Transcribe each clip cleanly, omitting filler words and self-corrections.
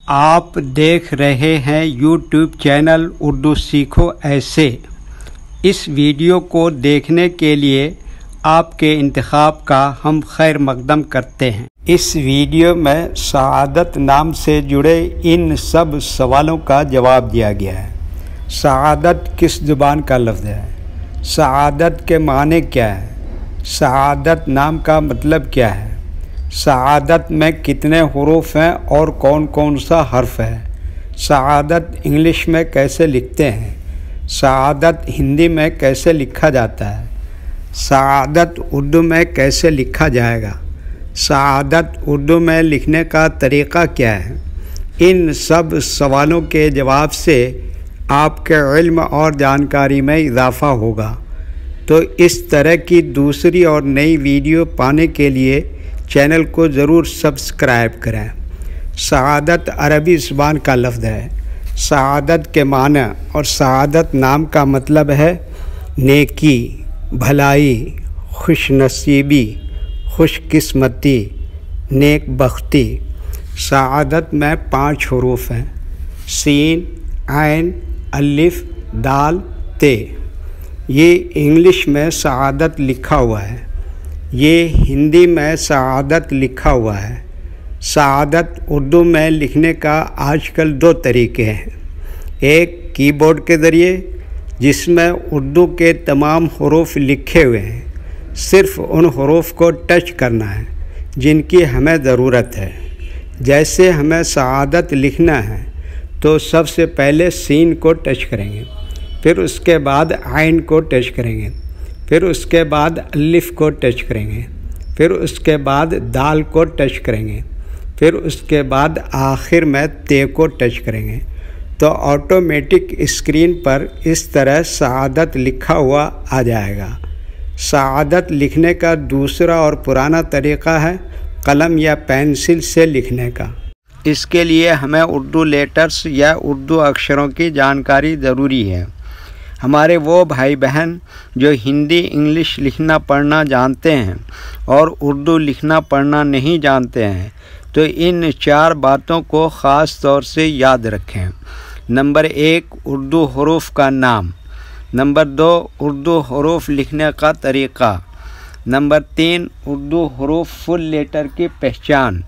آپ دیکھ رہے ہیں یوٹیوب چینل اردو سیکھو ایسے۔ اس ویڈیو کو دیکھنے کے لیے آپ کے انتخاب کا ہم خیر مقدم کرتے ہیں۔ اس ویڈیو میں سعادت نام سے جڑے ان سب سوالوں کا جواب دیا گیا ہے۔ سعادت کس زبان کا لفظ ہے؟ سعادت کے معنی کیا ہے؟ سعادت نام کا مطلب کیا ہے؟ سعادت میں کتنے حروف ہیں اور کون کون سا حرف ہے؟ سعادت انگلش میں کیسے لکھتے ہیں؟ سعادت ہندی میں کیسے لکھا جاتا ہے؟ سعادت اردو میں کیسے لکھا جائے گا؟ سعادت اردو میں لکھنے کا طریقہ کیا ہے؟ ان سب سوالوں کے جواب سے آپ کے علم اور جانکاری میں اضافہ ہوگا۔ تو اس طرح کی دوسری اور نئی ویڈیو پانے کے لیے چینل کو ضرور سبسکرائب کریں۔ سعادت عربی زبان کا لفظ ہے۔ سعادت کے معنی اور سعادت نام کا مطلب ہے نیکی، بھلائی، خوش نصیبی، خوش قسمتی، نیک بختی۔ سعادت میں 5 حروف ہیں: سین، عین، الف، دال، تے۔ یہ انگلش میں سعادت لکھا ہوا ہے، یہ ہندی میں سعادت لکھا ہوا ہے۔ سعادت اردو میں لکھنے کا آج کل 2 طریقے ہیں، ایک کی بورڈ کے ذریعے جس میں اردو کے تمام حروف لکھے ہوئے ہیں، صرف ان حروف کو ٹچ کرنا ہے جن کی ہمیں ضرورت ہے۔ جیسے ہمیں سعادت لکھنا ہے تو سب سے پہلے سین کو ٹچ کریں گے، پھر اس کے بعد عین کو ٹچ کریں گے، پھر اس کے بعد الف کو ٹچ کریں گے، پھر اس کے بعد دال کو ٹچ کریں گے، پھر اس کے بعد آخر میں تے کو ٹچ کریں گے، تو آٹومیٹک اسکرین پر اس طرح سعادت لکھا ہوا آ جائے گا۔ سعادت لکھنے کا دوسرا اور پرانا طریقہ ہے قلم یا پینسل سے لکھنے کا۔ اس کے لیے ہمیں اردو لیٹرز یا اردو اکشروں کی جانکاری ضروری ہے۔ ہمارے وہ بھائی بہن جو ہندی انگلش لکھنا پڑھنا جانتے ہیں اور اردو لکھنا پڑھنا نہیں جانتے ہیں تو ان 4 باتوں کو خاص طور سے یاد رکھیں۔ نمبر 1، اردو حروف کا نام۔ نمبر 2، اردو حروف لکھنے کا طریقہ۔ نمبر 3، اردو حروف فل لیٹر کی پہچان۔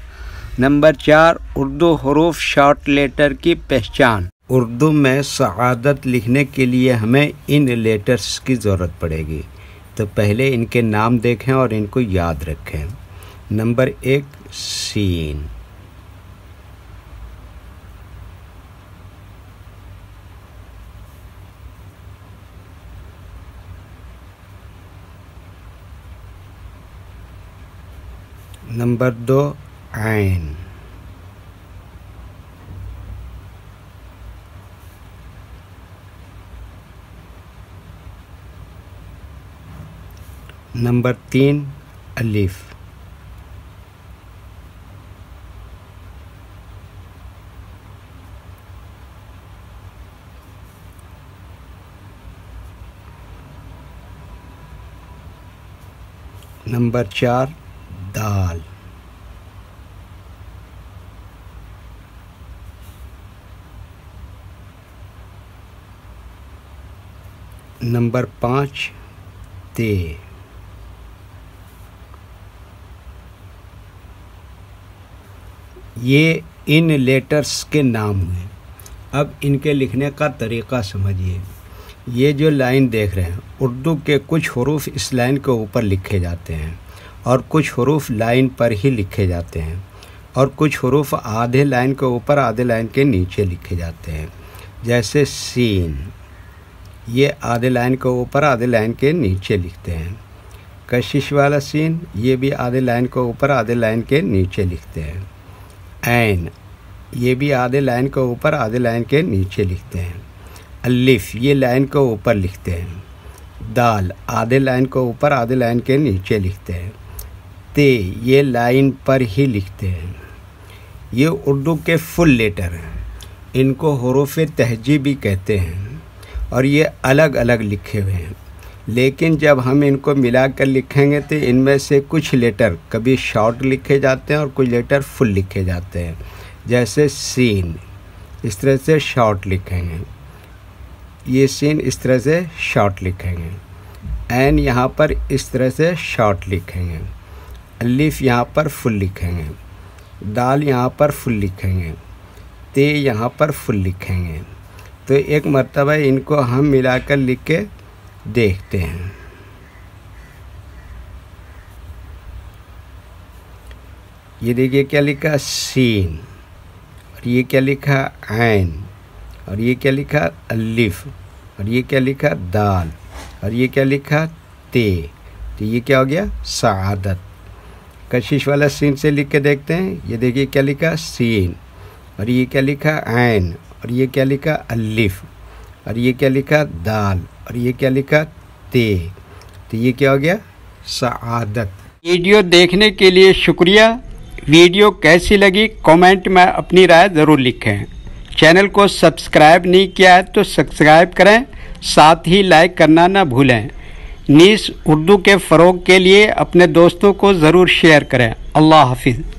نمبر 4، اردو حروف شارٹ لیٹر کی پہچان۔ اردو میں سعادت لکھنے کے لیے ہمیں ان لیٹرز کی ضرورت پڑے گی، تو پہلے ان کے نام دیکھیں اور ان کو یاد رکھیں۔ نمبر 1، سین۔ نمبر 2، عین۔ نمبر 3، الف۔ نمبر 4، دال۔ نمبر 5، تے۔ یہ ان لیٹرز کے نام ہوئے۔ اب ان کے لکھنے کا طریقہ سمجھیے۔ یہ جو لائن دیکھ رہے ہیں، اردو کے کچھ حروف اس لائن کے اوپر لکھے جاتے ہیں اور کچھ حروف لائن پر ہی لکھے جاتے ہیں، اور کچھ حروف آدھے لائن کے اوپر آدھے لائن کے نیچے لکھے جاتے ہیں۔ جیسے سین، یہ آدھے لائن کے اوپر آدھے لائن کے نیچے لکھتے ہیں۔ کشش والا سین، یہ بھی آدھے لائن کے اوپر آدھے لائن کے نیچے لکھتے ہیں۔ عین، یہ بھی آدھے لائن کے اوپر آدھے لائن کے نیچے لکھتے ہیں۔ الف، یہ لائن کے اوپر لکھتے ہیں۔ دال، آدھے لائن کے اوپر آدھے لائن کے نیچے لکھتے ہیں۔ تے، یہ لائن پر ہی لکھتے ہیں۔ یہ اردو کے فل لیٹر ہیں، ان کو حروف تہجی بھی کہتے ہیں، اور یہ الگ الگ لکھے ہوئے ہیں، لیکن جب ہم ان کو ملا کر لکھیں گے تو ان میں سے کچھ لیٹر کبھی شارٹ لکھے جاتے ہیں اور کچھ لیٹر فل لکھے جاتے ہیں۔ جیسے سین اس طرح سے شارٹ لکھیں گے، یہ سین اس طرح سے شارٹ لکھیں گے، عین یہاں پر اس طرح سے شارٹ لکھیں گے، الف یہاں پر فل لکھیں گے، دال یہاں پر فل لکھیں گے، تے یہاں پر فل لکھیں گے۔ تو ایک مرتبہ ان کو ہم ملا کر لکھ کے دیکھتے ہیں۔ یہ دیکھیے کیا لکھا سین، اور یہ کیا لکھا عین، اور یہ کیا لکھا الف، اور یہ کیا لکھا دال، اور یہ کیا لکھا تے۔ تو یہ کیا ہو گیا سعادت۔ کشش والا سین سے لکھ کے دیکھتے ہیں۔ یہ دیکھیے کیا لکھا سین، اور یہ کیا لکھا عین، اور یہ کیا لکھا الف، اور یہ کیا لکھا دال، اور یہ کیا لکھا تے۔ تو یہ کیا ہو گیا سعادت۔ ویڈیو دیکھنے کے لیے شکریہ۔ ویڈیو کیسی لگی کامنٹ میں اپنی رائے ضرور لکھیں۔ چینل کو سبسکرائب نہیں کیا ہے تو سبسکرائب کریں، ساتھ ہی لائک کرنا نہ بھولیں۔ نیز اردو کے فروغ کے لیے اپنے دوستوں کو ضرور شیئر کریں۔ اللہ حافظ۔